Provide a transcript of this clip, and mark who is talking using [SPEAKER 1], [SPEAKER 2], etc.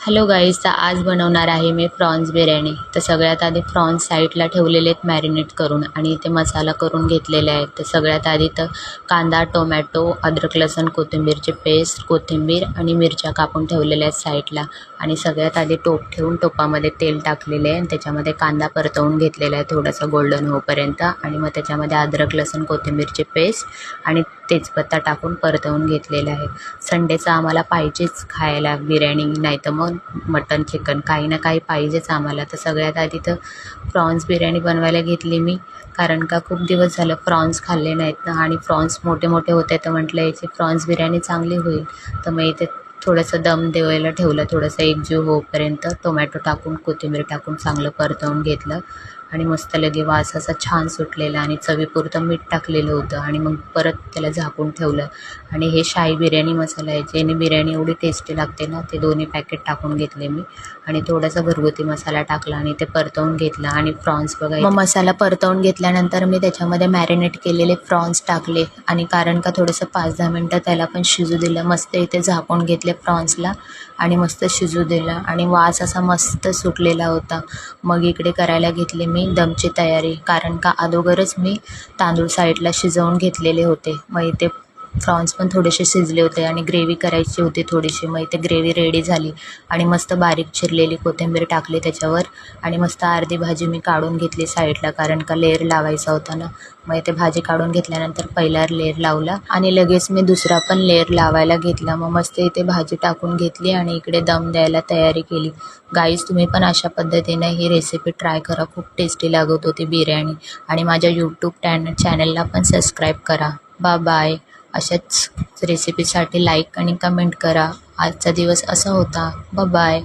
[SPEAKER 1] Hello guys, तर आज बनवणार आहे मी प्रॉन्स बिर्याणी. तर सगळ्यात आधी प्रॉन्स साईडला ठेवलेले आहेत मॅरिनेट करून आणि इथे मसाला करून घेतलेला आहे. तर सगळ्यात आधी तर कांदा, टोमॅटो, अद्रक, लसूण, कोथिंबीरची पेस्ट, कोथिंबीर आणि मिरच्या कापून ठेवलेल्या आहेत साईडला. आणि सगळ्यात आधी टोप ठेवून टोपामध्ये तेल टाकलेले आहे आणि त्याच्यामध्ये कांदा परतवून घेतलेला आहे थोडासा गोल्डन होईपर्यंत. आणि मग त्याच्यामध्ये अद्रक, लसूण, कोथिंबीरची पेस्ट आणि तेजपत्ता टाकून परतवून घेतलेला आहे. संडेचं आम्हाला पाहिजेच खायला बिर्याणी, नाही तर मग मटन, चिकन, काही ना काही पाहिजेच आम्हाला. तर सगळ्यात आधी तर प्रॉन्स बिर्याणी बनवायला घेतली मी, कारण का खूप दिवस झालं प्रॉन्स खाल्ले नाहीत ना. आणि प्रॉन्स मोठे मोठे होते, तर म्हटलं याची प्रॉन्स बिर्याणी चांगली होईल. तर मग इथे थोडंसं दम द्यायला ठेवलं, थोडंसं एकजीव होईपर्यंत. टोमॅटो टाकून कोथिंबीर टाकून चांगलं परतवून घेतलं आणि मस्त लगे वास असा छान सुटलेला आणि चवीपुरतं मीठ टाकलेलं होतं. आणि मग परत त्याला झाकून ठेवलं. आणि हे शाही बिर्याणी मसाला आहे, ज्याने बिर्याणी एवढी टेस्टी लागते ना, ते दोन्ही पॅकेट टाकून घेतले मी. आणि थोडासा घरगुती मसाला टाकला आणि ते परतवून घेतला. आणि प्रॉन्स बघा, मग मसाला परतवून घेतल्यानंतर मी त्याच्यामध्ये मॅरिनेट केलेले प्रॉन्स टाकले. आणि कारण का थोडंसं 5-10 मिनटं त्याला पण शिजू दिलं. मस्त इथे झाकून घेतले प्रॉन्सला आणि मस्त शिजू दिलं आणि वास असा मस्त सुटलेला होता. मग इकडे करायला घेतली मी दमची तयारी, कारण का अगोदरच मी तांदूळ साईडला शिजवून घेतलेले होते. मग इथे प्रॉन्स पण थोडेसे शिजले होते आणि ग्रेव्ही करायची होती थोडीशी. मग इथे ग्रेव्ही रेडी झाली आणि मस्त बारीक चिरलेली कोथिंबीर टाकली त्याच्यावर. आणि मस्त अर्धी भाजी मी काढून घेतली साईडला, कारण का लेअर लावायचा होता ना. मग इथे भाजी काढून घेतल्यानंतर पहिला लेअर लावला आणि लगेच मी दुसरा पण लेअर लावायला घेतला. मग मस्त इथे भाजी टाकून घेतली आणि इकडे दम द्यायला तयारी केली. गाईज, तुम्ही पण अशा पद्धतीने ही रेसिपी ट्राय करा, खूप टेस्टी लागत होती बिर्याणी. आणि माझ्या यूट्यूब चॅनलला पण सबस्क्राईब करा. बाय. अशाच रेसिपीसाठी लाईक आणि कमेंट करा. आजचा दिवस असा होता. बाय.